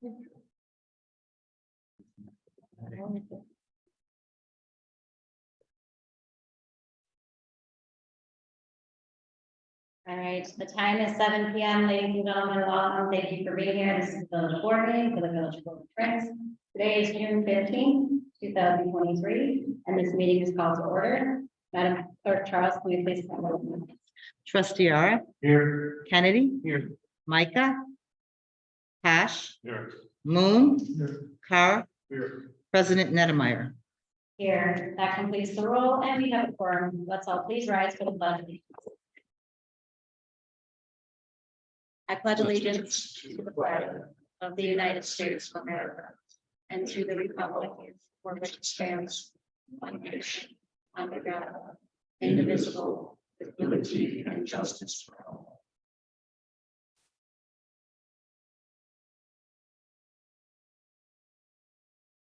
All right, the time is 7 p.m. Ladies and gentlemen, welcome. Thank you for being here. This is the village board meeting for the village of Golden Prince. Today is June 15, 2023, and this meeting is called to order. Madam Clerk Charles, can you please call the roll? Trustee Ara, Here. Kennedy, Here. Micah, Cash, Here. Moon, Here. Carr, Here. President Nettmeyer. Here, that completes the roll, and we have a quorum. Let's all please rise for the pledge of allegiance. I pledge allegiance to the flag of the United States of America and to the republic for which it stands, one nation, under God, indivisible, with liberty and justice for all.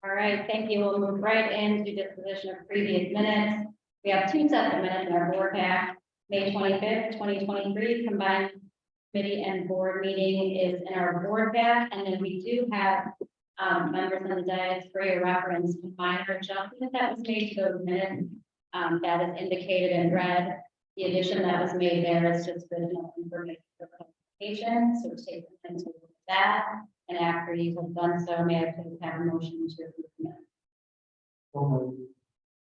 All right, thank you. We'll move right into disposition of previous minutes. We have two sets of minutes in our board pack. May 25th, 2023, combined committee and board meeting is in our board pack, and then we do have members on the dais for your reference, minor adjustment that was made to those minutes. That is indicated in red. The addition that was made there is just good enough information for clarification, so take the time to look at that. And after you have done so, may I please have a motion to approve the minutes?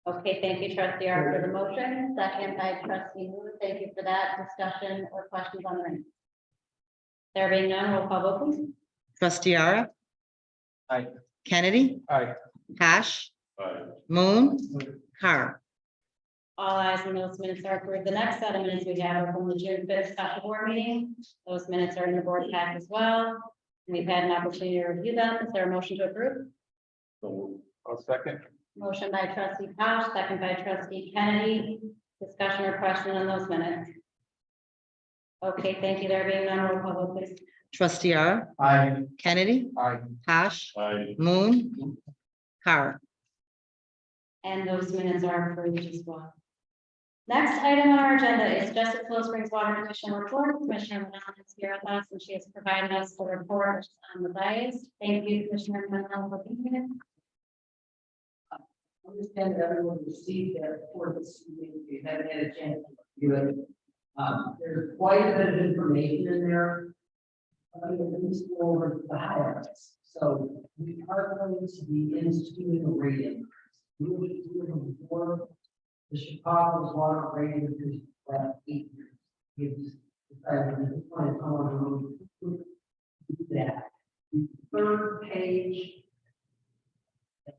Okay, thank you, trustee Art, for the motion. Second by trustee Moon. Thank you for that discussion or questions on the minutes. There being none, roll call vote, please. Trustee Ara, Aye. Kennedy, Aye. Cash, Aye. Moon, Carr. All eyes on those minutes are approved. The next set of minutes we have are from the June 5th special board meeting. Those minutes are in the board pack as well. We've had an opportunity to review them. Is there a motion to approve? I'll second. Motion by trustee Pausch, second by trustee Kennedy. Discussion or question on those minutes? Okay, thank you. There being none, roll call vote, please. Trustee Ara, Aye. Kennedy, Aye. Cash, Aye. Moon, Carr. And those minutes are approved as well. Next item on our agenda is Justice Flow Springs Water Commission report. Commissioner Manal is here with us, and she has provided us the report on the bias. Thank you, Commissioner Manal, for being here. I understand that everyone received that report this evening. If you haven't had a chance to review it, there's quite a bit of information in there. I'm going to go over the highlights. So we are going to be instituting a rate increase. We will be doing before the Chicago's water rate increase for the last 8 years. We've decided at this point in time to do that. The third page.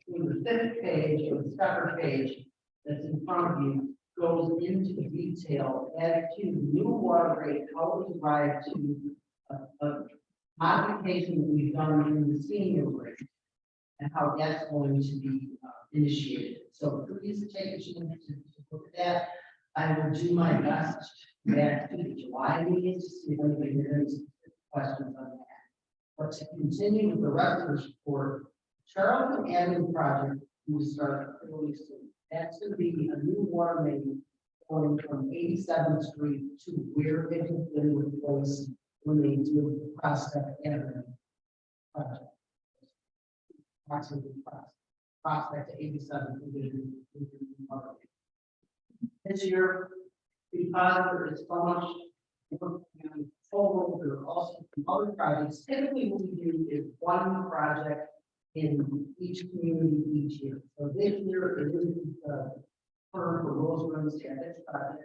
The fifth page or the second page that's in front of you goes into the detail as to the new water rate, how it was arrived to a modification that we've done in the senior rate and how that's going to be initiated. So please take a chance to look at that. I will do my best back to the July meeting to see if anybody has questions on that. But to continue with the rest of this report, Charlton Avenue project will start really soon. That's going to be a new water main going from 87th Street to where it has been replaced when they do the Prospect Avenue project. Approximately Prospect to 87th Division. This year, because there is so much work and total, there are also some other projects. Typically, what we do is one project in each community each year. So this year it is for Roseland's project.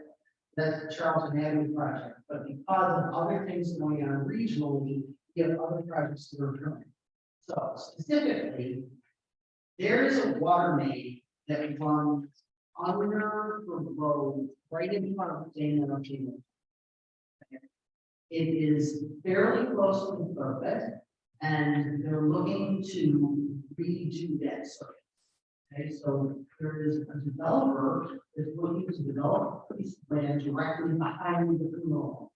That's the Charlton Avenue project. But because of other things going on regionally, we have other projects that are coming. So specifically, there is a water main that runs under the road right in front of Dana. It is fairly close to the surface. And they're looking to redo that circuit. Okay, so there is a developer that's looking to develop a piece of land directly behind the canal.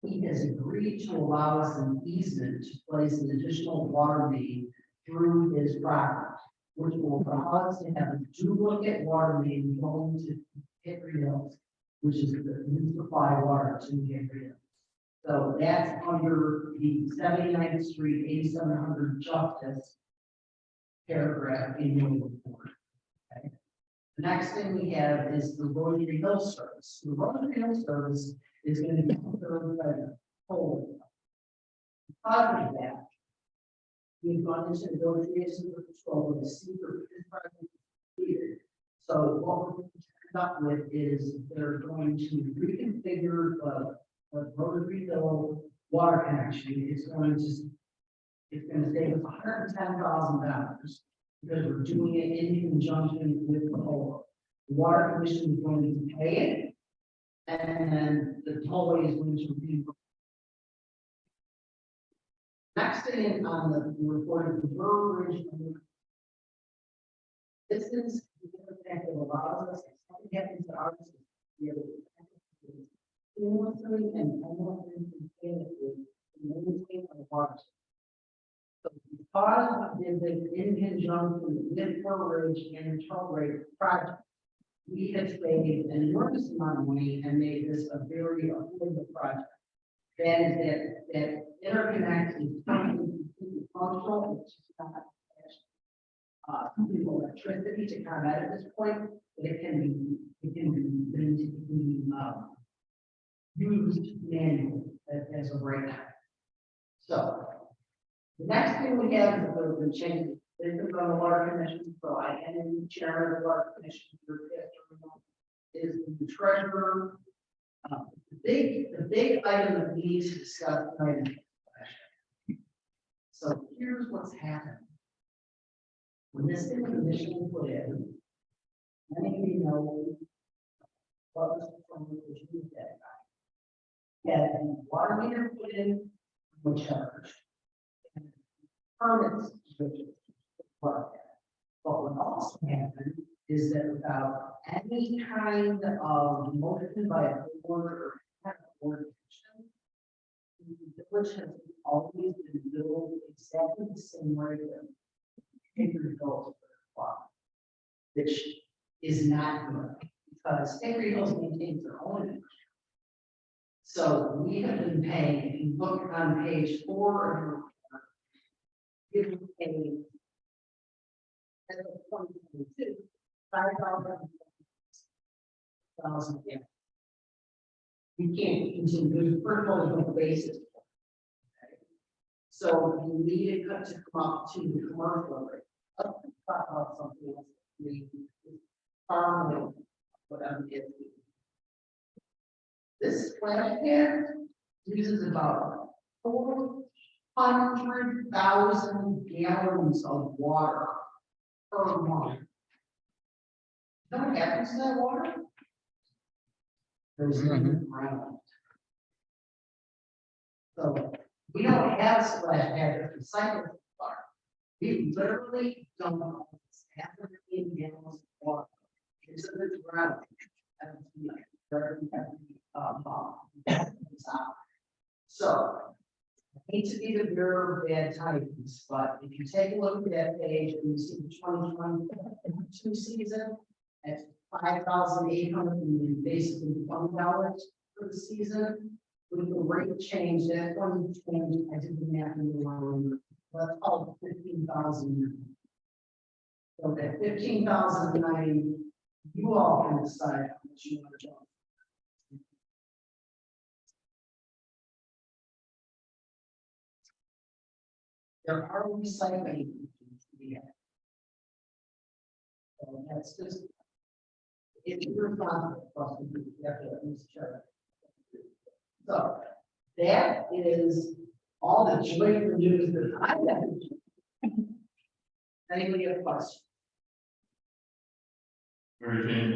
He has agreed to allow us an easement to place an additional water main through his property, which will allow us to have a duplicate water main going to Hickory Hills, which is the new supply water to Hickory Hills. So that's under the 79th Street, 8700 Justice paragraph in your report. Okay. The next thing we have is the Rotary Hill Service. The Rotary Hill Service is going to be served by the whole. Because of that, we've gone into negotiations with patrol with the secret. So what we're going to end up with is they're going to reconfigure the Rotary Hill water connection. It's going to save us $110,000 because we're doing it in conjunction with the whole. The water commission is going to pay it, and then the tollway is going to be. Next thing on the report is the Bridge. This is the fact that allows us, something happens to our system, we have seamlessly and simultaneously maintain our water. So because of this in conjunction with Ridge and tollway project, we have saved an enormous amount of money and made this a very affordable project. That is that interconnect is completely functional, it's just not electricity to come out at this point, but it can be used manually as of right now. So the next thing we have is the change. This is on the water commission, so I am the chairman of the water commission. Is the treasurer. The big item that we need to discuss tonight. So here's what's happened. When this thing was initially put in, many of you know what was used that time. Had the water meter put in, no charge. And permits, which work. But what also happened is that without any kind of motion by a board or board action, the village has always been billed exactly the same way that Hickory Hills, which is not good because Hickory Hills maintains their own infrastructure. So we have been paying, if you look on page 4 of your report, you've been paying as of 2022, $5,000. We can't continue, first of all, there's no basis. Okay. So we need it to come up to the commercial rate. Let's talk about something else. We farming, whatever it is. This plant here uses about 400,000 gallons of water per month. You know what happens to that water? Goes in the ground. So we don't have splash pad or recycling water. We literally don't know half of the gallons of water into the ground. So I hate to be the bearer of bad tidings, but if you take a look at that page and you see the 2022 season, at $5,800 basically $20 for the season. With the rate change, that one change, I did the math in the line. Let's call it 15,000. So that 15,009, you all can decide how much you want to do. There are recycling. So that's just. It's your responsibility, you have to at least check. So that is all the joyful news that I have. Anybody have a question? Mary Jane,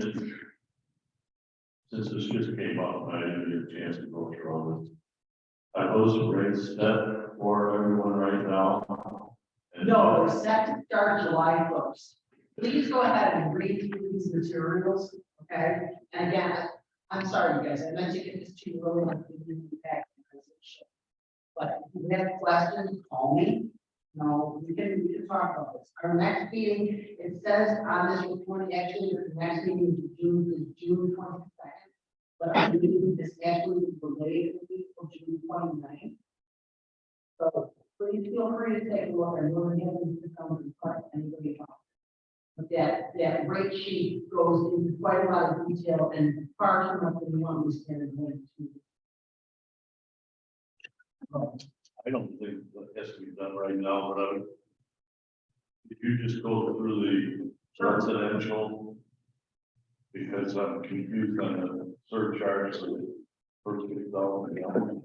since this just came up, I didn't get a chance to go through all this. Are those rates set for everyone right now? And No, we're set to start July 1st. Please go ahead and read through these materials, okay? And again, I'm sorry, you guys, I meant to get this to you really like we did in the packet. But if you have questions, call me. No, we can talk about this. Our next meeting, it says on this report, actually, the next meeting is June 22nd. But I believe this actually is delayed a week from June 29th. So please feel free to take a look. I know we haven't come to correct anybody else. But that rate sheet goes into quite a lot of detail and far too much than you understand and going to. I don't think that has to be done right now, but if you just go through the residential, because I'm confused on the surcharge of the first $50,000.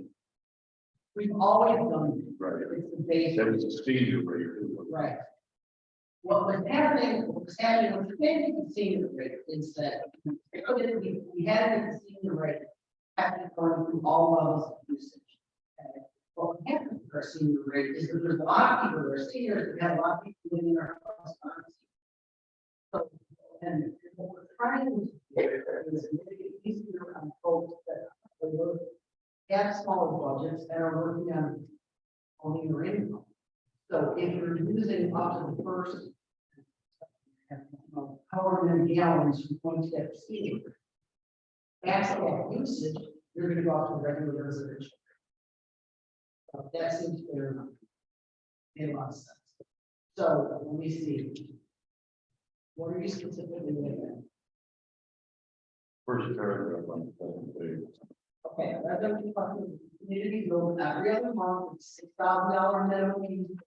We've always done it. Right. It's the base. There was a senior rate. Right. What was happening with the senior rate is that we had the senior rate after going through all levels of usage. Okay. What happened with our senior rate is that there's a lot of people who are seniors that have a lot of people living in our house. So, and what we're trying to do is make it easier on folks that have smaller budgets and are working on owning their income. So if you're using up to the first, however many gallons you're going to have to see, after that usage, you're going to go out to regular residential. So that seems fair enough. Made a lot of sense. So let me see. What are you specifically looking at? First paragraph on the second page. Okay, residential parking community build every other month with $6,000 minimum use.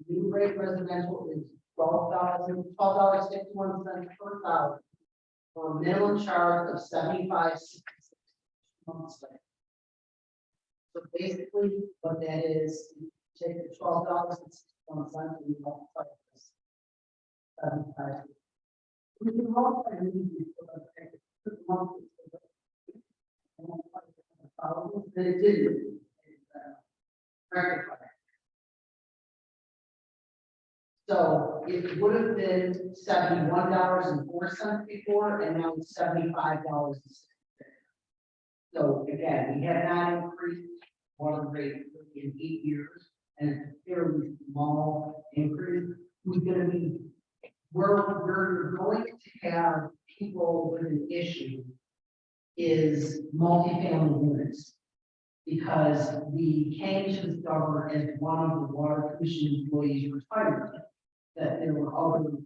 New rate residential is $12.61 per thousand. For a minimum charge of $75.66 monthly. So basically, what that is, you take the $12.61 and you multiply this. 75. We can multiply the monthly. But it didn't. Rectify. So it would have been $71.04 before, and now it's $75.06. So again, we have not increased water rate in 8 years, and it's a fairly small increase. We're going to be, we're going to have people with an issue is multifamily units. Because the Kane was governed as one of the water commission employees retired, that there were other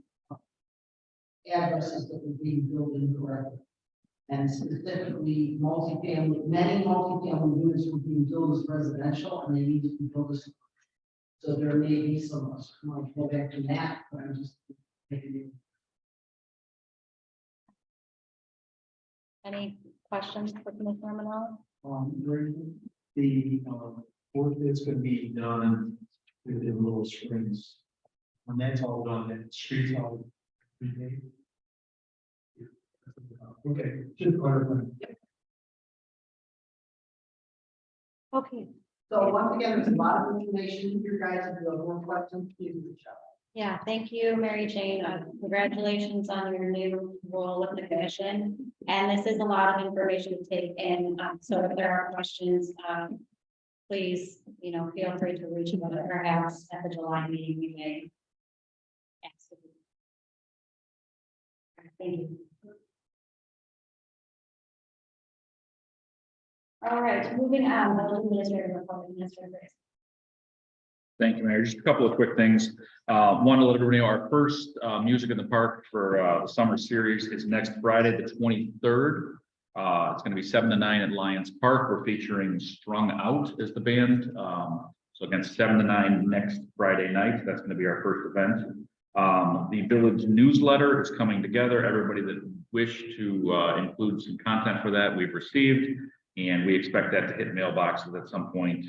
addresses that were being built incorrectly. And specifically, many multifamily units were being built as residential and they need to be built as commercial. So there may be some, I might go back to that, but I'm just making it. Any questions for Commissioner Manal? The work that's gonna be done within Little Springs. When that's all done, that street's all repaid. Okay, just clarify. Okay, So once again, there's a lot of information for you guys. If you have more questions, please reach out. yeah, thank you, Mary Jane. Congratulations on your new role with the commission. And this is a lot of information to take in. So if there are questions, please, feel free to reach out to perhaps at the July meeting we may. Absolutely. Thank you. All right, moving on, the administrative report, Administrator Grace. Thank you, Mayor. Just a couple of quick things. One, to let everybody know, our first Music in the Park for the summer series is next Friday, the 23rd. It's going to be 7 to 9 at Lions Park. We're featuring Strung Out as the band. So again, 7 to 9 next Friday night. That's going to be our first event. The village newsletter is coming together. Everybody that wish to include some content for that, we've received. And we expect that to hit mailboxes at some point,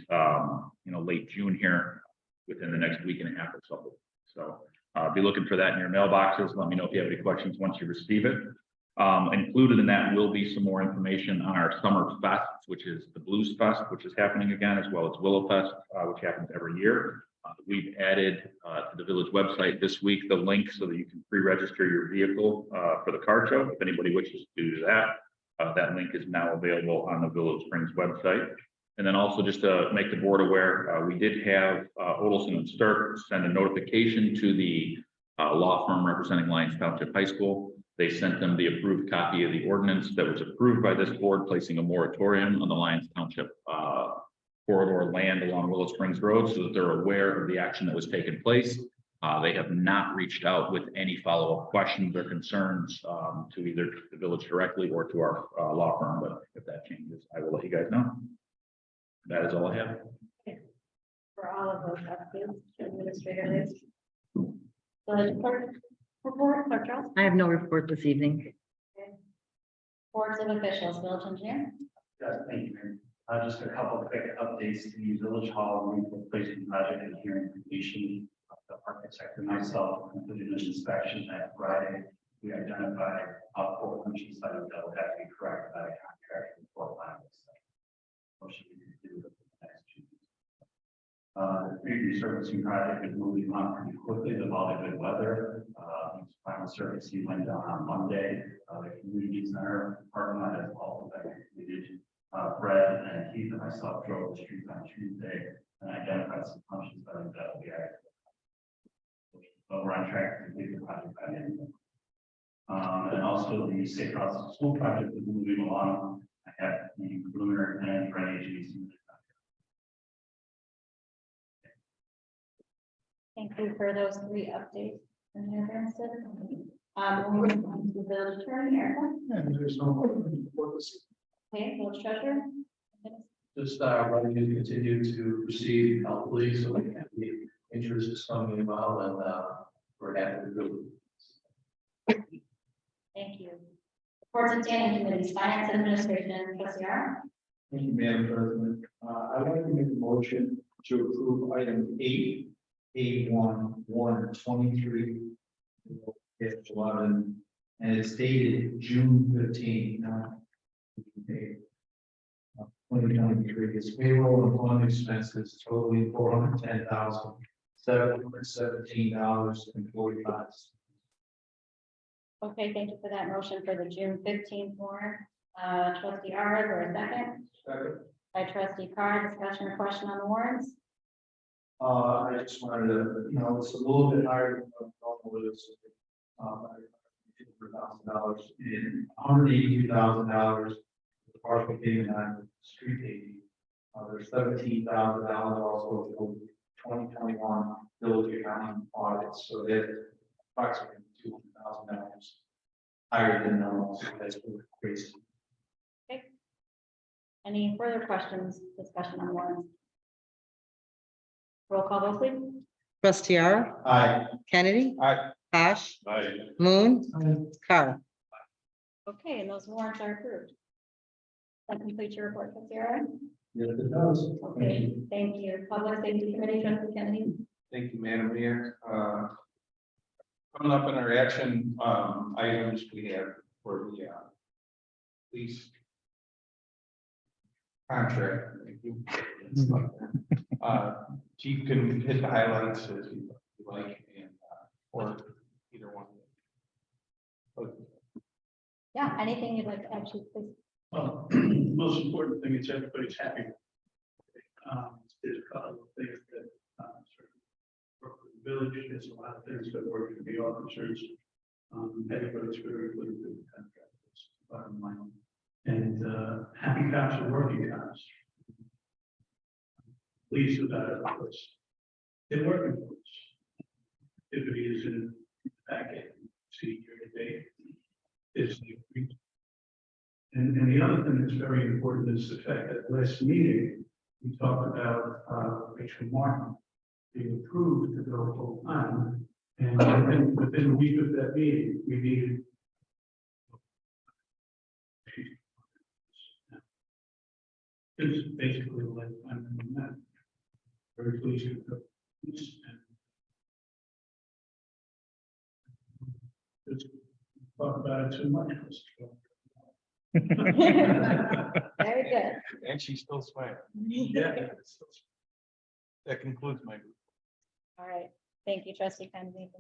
late June here, within the next week and a half or so. So be looking for that in your mailboxes. Let me know if you have any questions once you receive it. Included in that will be some more information on our summer fest, which is the Blues Fest, which is happening again, as well as Willow Fest, which happens every year. We've added to the village website this week the link so that you can pre-register your vehicle for the car show. If anybody wishes to do that, that link is now available on the Willow Springs website. And then also just to make the board aware, we did have Olson and Stark send a notification to the law firm representing Lions Township High School They sent them the approved copy of the ordinance that was approved by this board, placing a moratorium on the Lyons Township corridor land along Willow Springs Road, so that they're aware of the action that was taking place. They have not reached out with any follow-up questions or concerns to either the village directly or to our law firm, but if that changes, I will let you guys know. That is all I have. For all of those updates, Administrator Liz. Village clerk report, Clerk Charles. I have no report this evening. Boards of officials, village engineer. Yes, thank you, Mayor. Just a couple of quick updates to the Village Hall replacement project and hearing completion. The architect and myself completed an inspection that Friday. We identified 4 punches that will have to be corrected by the contractor before final. Motion to do it for the next 2 weeks. The tree resurfacing project is moving on pretty quickly. The lot of good weather. Final servicing went down on Monday. The community center parking lot has also been completed. Brad and Keith and myself drove the streets on Tuesday and identified some functions that will be active. But we're on track to complete the project by the end of the month. And also the Safe Routes School project is moving along. I have the preliminary plan for NHGC. Thank you for those 3 updates. We'll move on to the village attorney, Erica. And there's no report this Okay, village treasurer. just revenue to continue to proceed healthily, so the interest is coming well, and we're happy to do Thank you. Reports and standing committees, finance and administration, trustee R. Thank you, Madam President. I'd like to make a motion to approve item 8A1-123. It's 11, and it's dated June 15, 2023. It's payroll and fund expenses totaling $410,717.45. Okay, thank you for that motion for the June 15th warrant. Trustee R, is there a second? By trustee Carr, discussion or question on the warrants? I just wanted to, it's a little bit higher than what normal is. $1,000 and $182,000 the partial payment on the street aid. There's $17,000 also for 2021 village accounting audits, so that's approximately $200,000 higher than normal. So that's really crazy. Any further questions, discussion on warrants? Roll call vote, please. Trustee R, Aye. Kennedy. Aye. Bosch, Aye. Moon, Carr. Okay, and those warrants are approved. That completes your report, trustee R. Yes, it does. Okay, thank you. Public Safety Committee, trustee Kennedy. Thank you, Madam Mayor. Coming up in our action items, we have for the police contract. Thank you. Chief can hit the highlights as you like, and or either one. Yeah, anything you'd like to add, Chief, please? Well, the most important thing is everybody's happy. There's a couple of things that sort of work with the village. There's a lot of things that work with the officers. Everybody's very good with the contractors, bottom line. And happy cops are working cops. Police without a voice. They're working for us. Activity is in the packet. See here today. Is the and the other thing that's very important is the fact that last meeting, we talked about Rachel Martin being approved to go full time. And within a week of that meeting, we needed. It's basically like I'm that. Very pleased with the. Let's talk about it too much. Very good. And she's still smiling. Yeah. That concludes my. All right, thank you, trustee Kennedy.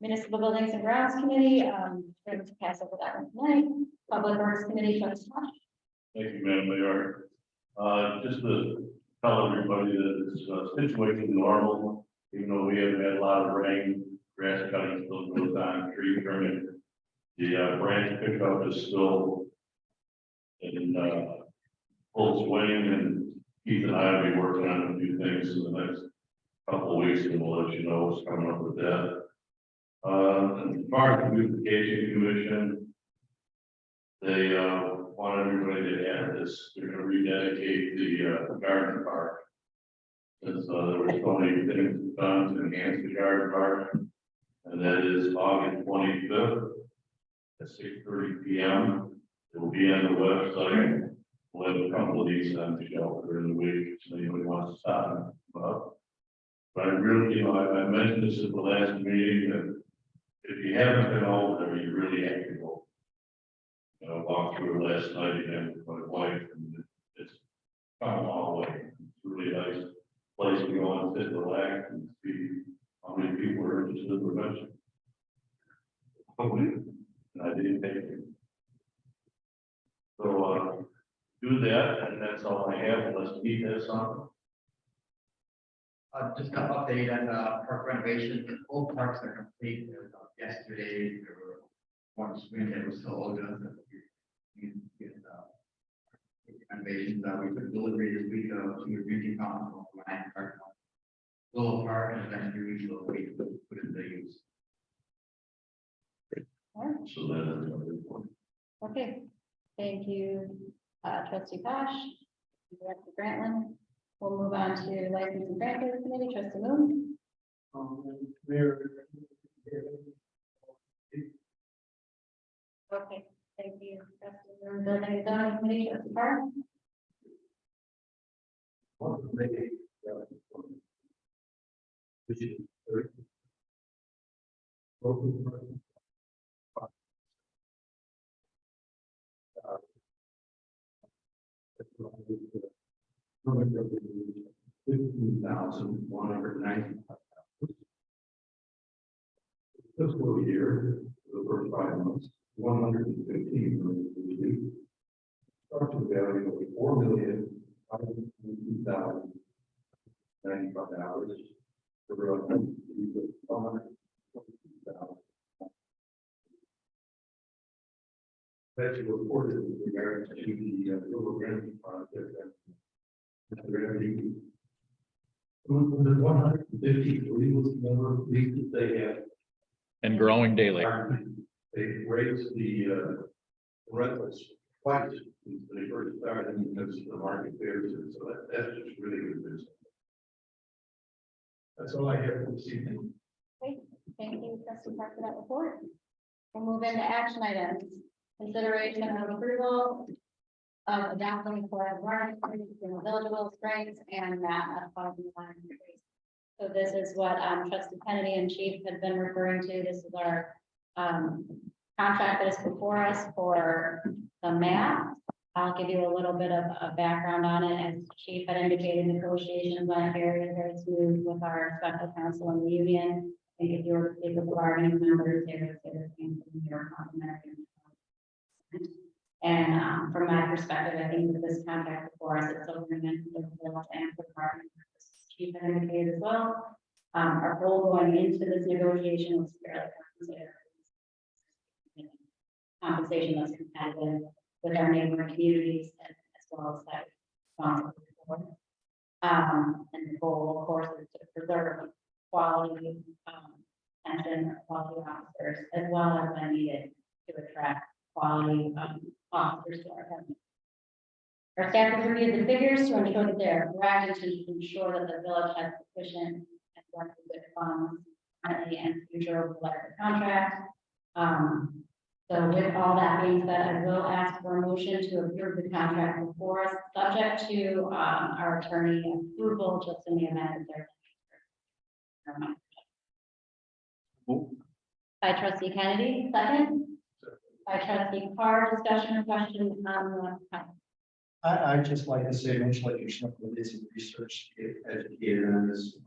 Municipal Buildings and Grounds Committee, we're going to pass over that one tonight. Public Works Committee, trustee Tosh. Thank you, Madam Mayor. Just to tell everybody that this situation is normal, even though we haven't had a lot of rain, grass cutting still goes on, tree trimming The branch pickup is still in full swing, and Keith and I will be working on a few things in the next couple of weeks, and we'll let you know what's coming up with that. As far as the beautification commission, they want everybody to add this. They're gonna rededicate the garden park. Since there were so many things done to enhance the garden park, and that is August 25th at 6:30 p.m. It will be on the website. We'll have a couple of these on the shelf during the week, so anybody wants to stop. But I really, I mentioned this at the last meeting, that if you haven't been over there, you really have to go. Walked through it last night again with my wife, and it's come all the way. It's really nice place to go and sit, relax, and see how many people are interested in prevention. And I didn't take it. So, do that, and that's all I have, unless Keith has something. Just an update on park renovation. All parks are complete. Yesterday, there were one swing that was sold. Renovations. We took delivery this week of two drinking fountains off the line park. Little park, and eventually we will wait to put it to use. So that is another one. Okay, thank you, trustee Posh, director Grantland. We'll move on to license and franchise committee, trustee Moon. Okay, thank you, trustee Moon, building and zoning committee, trustee Park. $15,190. Fiscal year, the first 5 months, 115 million. Structure value of $4,502,095. The real that you reported with regards to the Little Granby project. The revenue. The 153 was the number of leases they had. And growing daily. They raised the rentals twice since they first started because the market bears it. So that's just really good business. That's all I have for this evening. Okay, thank you, trustee Park, for that report. We'll move into action items. Consideration of approval of adopting collective bargaining agreement between the Village of Willow Springs and that of line increase. So this is what trustee Kennedy and chief had been referring to. This is our contract that is before us for the map. I'll give you a little bit of a background on it. As chief had indicated, negotiations went very smooth with our special counsel and the union. I think if you were to speak with the bargaining members, they would say the same thing here, complimentary. And from my perspective, I think that this contract before us, it's so agreement with the village and the department, chief had indicated as well. Our goal going into this negotiation was fairly compensation that's competitive with our neighboring communities as well as that responsible for. And the goal, of course, is to preserve quality pension quality officers as well as when needed to attract quality officers to our government. Our staff has reviewed the figures to ensure that they're correct and to ensure that the village has sufficient and requisite funds currently and future of the contract. So with all that being said, I will ask for a motion to approve the contract before us, subject to our attorney approval, just in the event that there's. By trustee Kennedy, second. By trustee Carr, discussion or questions on the. I'd just like to say, much like yourself, with this research, get educated on this.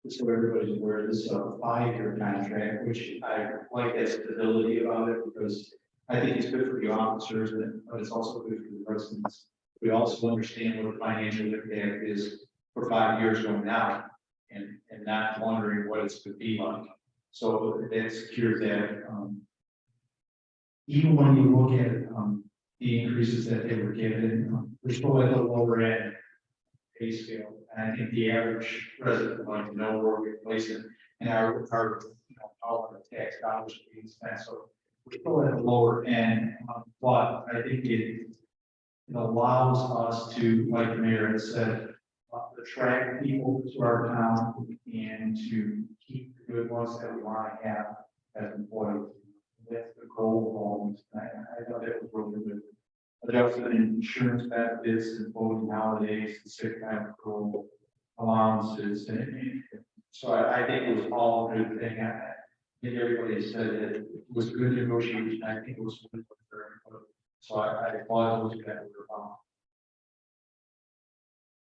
Just so everybody's aware, this is a 5-year contract, which I like that stability about it, because I think it's good for the officers, but it's also good for the residents. We also understand what the financial impact is for 5 years going out, and not wondering what it's going to be like. So that secures that even when you look at, the increases that they were given, we're still at the lower end pay scale. And I think the average resident would like to know where we're placing and our, all our tax dollars are being spent. So we're still at the lower end, but I think it allows us to, like the mayor had said, attract people to our town and to keep the good ones that we want to have as employees. That's the goal of all this. I thought that was really good. Adjusted insurance benefits and voting holidays, the sick time accrual allowances, and so I think it was all a good thing. I think everybody said that it was good negotiation. I think it was very good. So I applaud those that were on.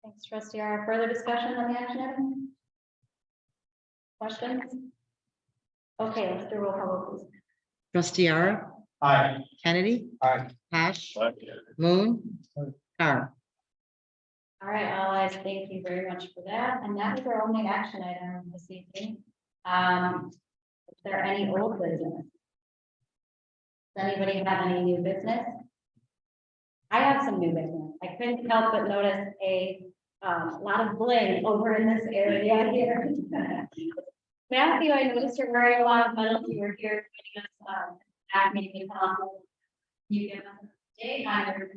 Thanks, trustee R. Further discussion on the action item? Questions? Okay, let's do a roll call, vote, please. Trustee R, Aye. Kennedy. Aye. Cash, Moon, Carr. All right, all eyes, thank you very much for that. And that was our only action item this evening. Is there any old business? Does anybody have any new business? I have some new business. I couldn't help but notice a lot of bling over in this area here. Matthew, I noticed you're wearing a lot of medals. You were here joining us at meeting council. You give us a date on your.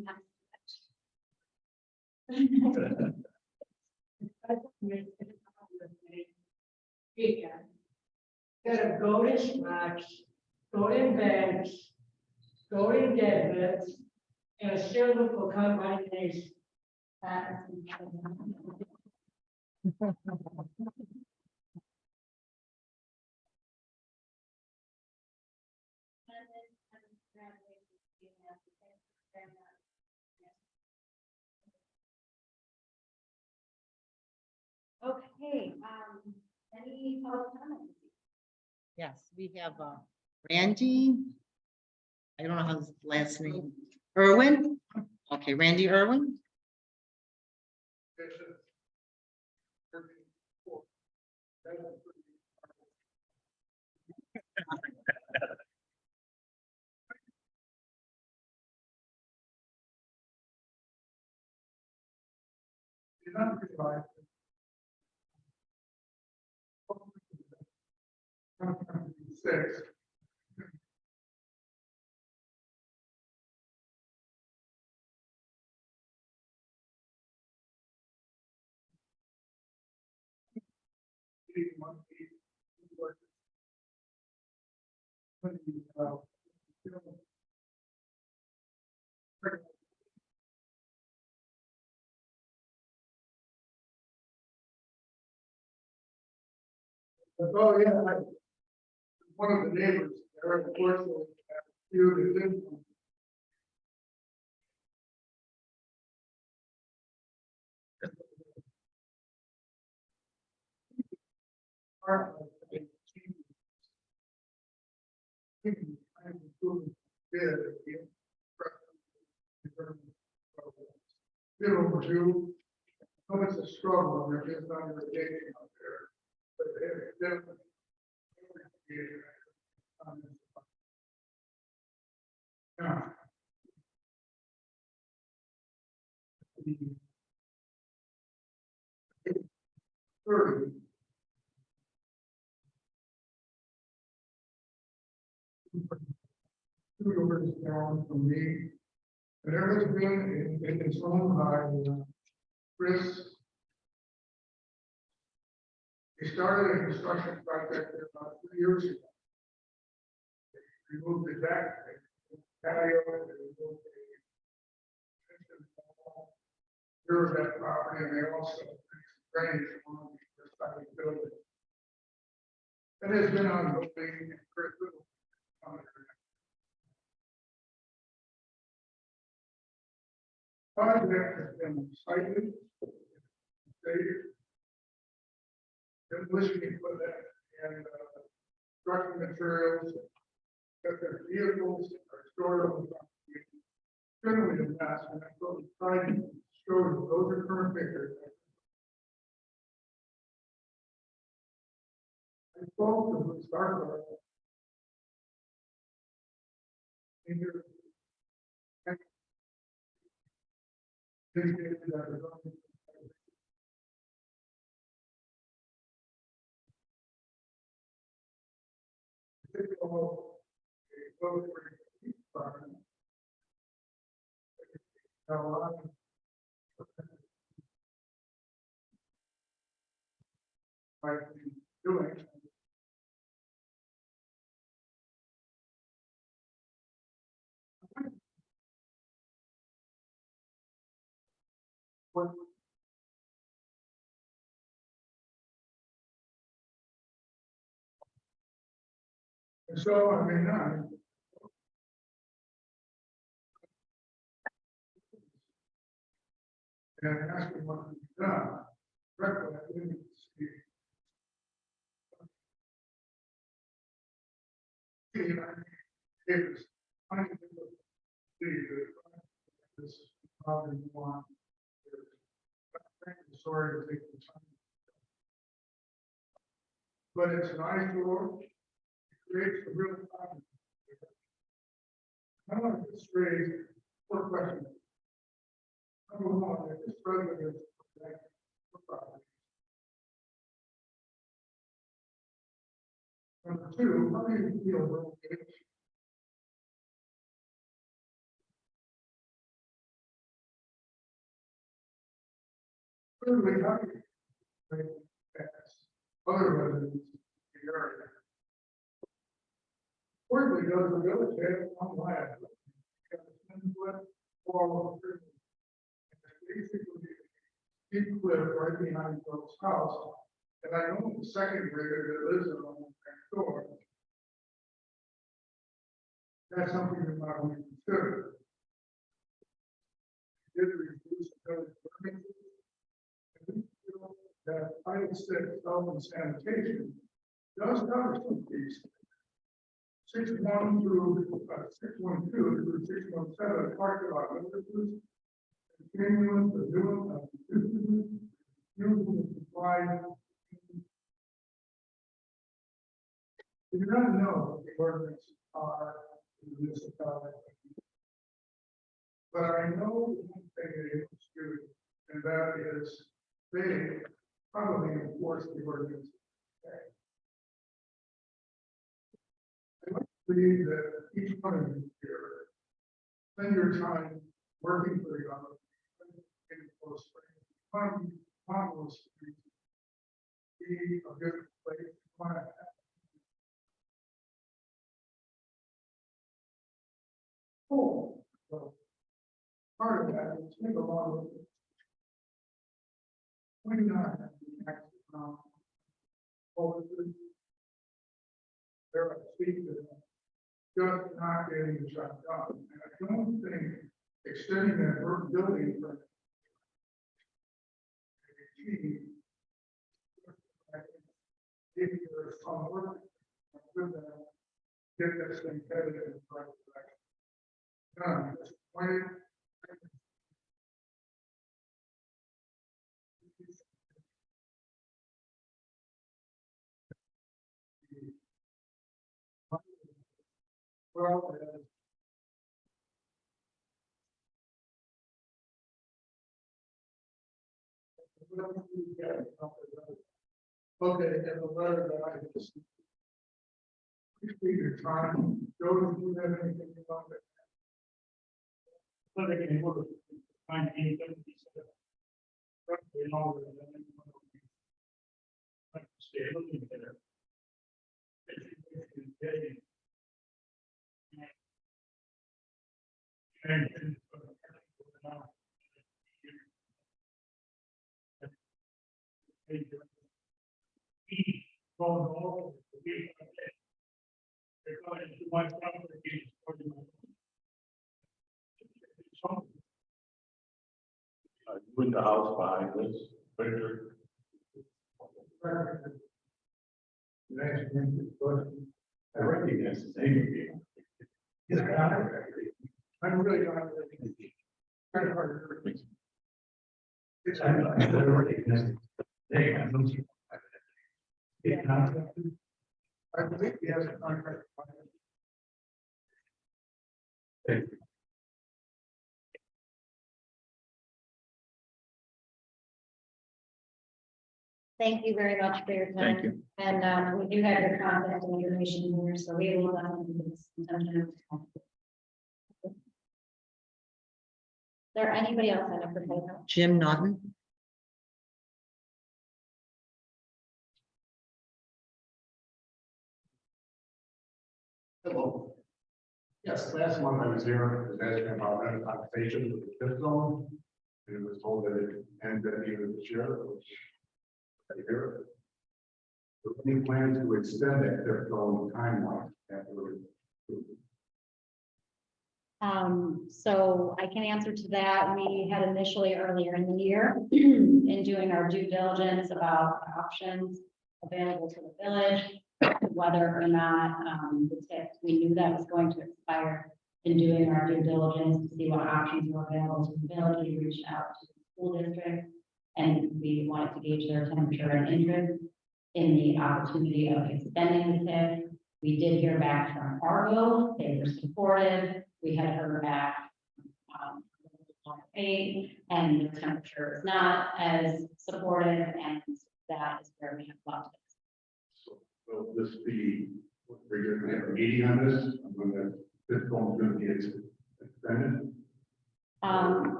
Got a golden smacks, golden bags, golden debits, and a silver for combination. Okay, any public comments? Yes, we have Randy. I don't know how his last name. Irwin. Okay, Randy Irwin. Six. Oh, yeah, one of the neighbors, Eric Worcel, few that didn't. Overdue. Oh, it's a struggle, and there's just not irrigation out there. But it's definitely. Yeah. 30. Two doors down from me. And there has been, it's owned by Chris. He started a construction project there about 3 years ago. They removed the deck, patio, and they removed here's that property, and they also drainage on the first side of the building. That has been ongoing, and Chris Little project has been cited, stated, demolition equipment and construction materials, that their vehicles are stored on the property. Generally, in the past, and that's what we tried to show you, those are current pictures. I spoke to the start. in your. Indicated that we're going to- Typical, vote for each department. Now, might be doing. What? And so, I mean, and asking what to be done. Correctly, I didn't see. It was finding this is probably one. Sorry to take the time. But it's an eyesore. It creates a real problem. I want to just raise 4 questions. Number one, if this program is for property. Number two, how do you feel about it? Thirdly, how do you make other residents in the area? Fourthly, does the village have one land? Basically, deep cliff right behind Bill's house, and I know the second grader that lives on the next door. That's something that might want to consider. Did reduce the village permit. That Title 6 health and sanitation does cover some of these. 6.1 through 6.12 through 6.17 talked about limiters, continuance of doing using the supply. You don't know what the ordinance are in the municipality. But I know one thing they do, and that is they probably enforce the ordinance. I like to believe that each one of you here spend your time working for the government, in close friends, those streets, be a good place to find. Oh, so part of that is take a lot of. 29. There are speakers just not getting the job done. And I don't think extending that building for if there's some work, get this thing headed in the right direction. Just point. Well, okay, and the letter that I just. Appreciate your time. Joe, do you have anything about it? But again, we're trying to get them to set up. Roughly longer than anyone else. Like, stay looking better. And with the house behind this picture. I recognize his name. I'm really not. Kind of hard to read. It's. I believe he has a contract. Thank you. Thank you very much for your time. Thank you. And we do have your contact information here, so we will. Is there anybody else on the proposal? Jim Naughton. Hello. Yes, last month I was here, was asking about rent occupation with the fifth zone. And it was told that it ended at the end of this year, which I hear. So any plans to extend that fifth zone timeline after? So I can answer to that. We had initially earlier in the year in doing our due diligence about options available to the village, whether or not, we knew that was going to expire. In doing our due diligence to see what options were available to the village, we reached out to the school district. And we wanted to gauge their temperature and interest in the opportunity of extending the TIF. We did hear back from Argo, they were supportive. We had heard back and the temperature is not as supportive, and that is where we have left it. Will this be, we're going to have a meeting on this, when the fifth zone is going to be extended?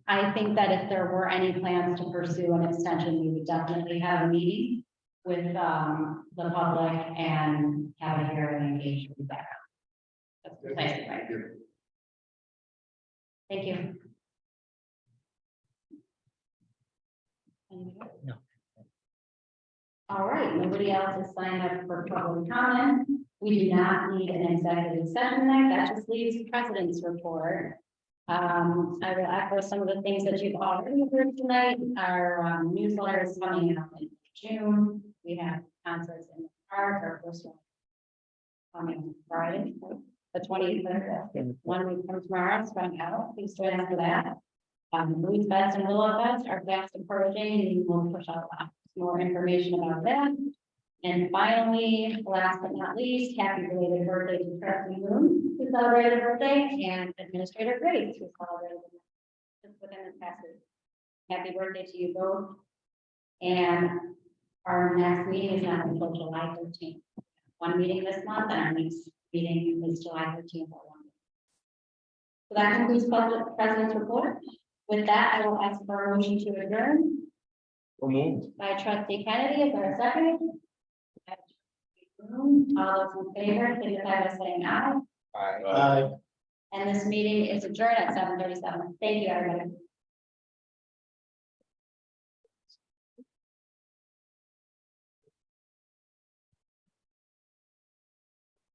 I think that if there were any plans to pursue an extension, we would definitely have a meeting with the public and have a hearing and engage with that. That's precisely right. Thank you. No. All right, nobody else has signed up for public comment. We do not need an executive session tonight. That just leaves the president's report. I will echo some of the things that you've already heard tonight. Our newsletter is coming out in June. We have concerts in the park, our first one coming Friday, the 23rd. 1 week from tomorrow, so out. Please join us for that. Louis Fest and Willow Fest are fast approaching, and we'll push out more information about that. And finally, last but not least, happy belated birthday to Trustee Moon, who celebrated her birthday, and Administrator Graves, who celebrated just within this past week. Happy birthday to you both. And our next meeting is not until July 13th. One meeting this month, and our next meeting is July 13th. So that concludes President's report. With that, I will ask for a motion to adjourn. So moved. By Trustee Kennedy, is there a second? All those in favor, signify by saying aye. Aye. And this meeting is adjourned at 7:37. Thank you, everybody.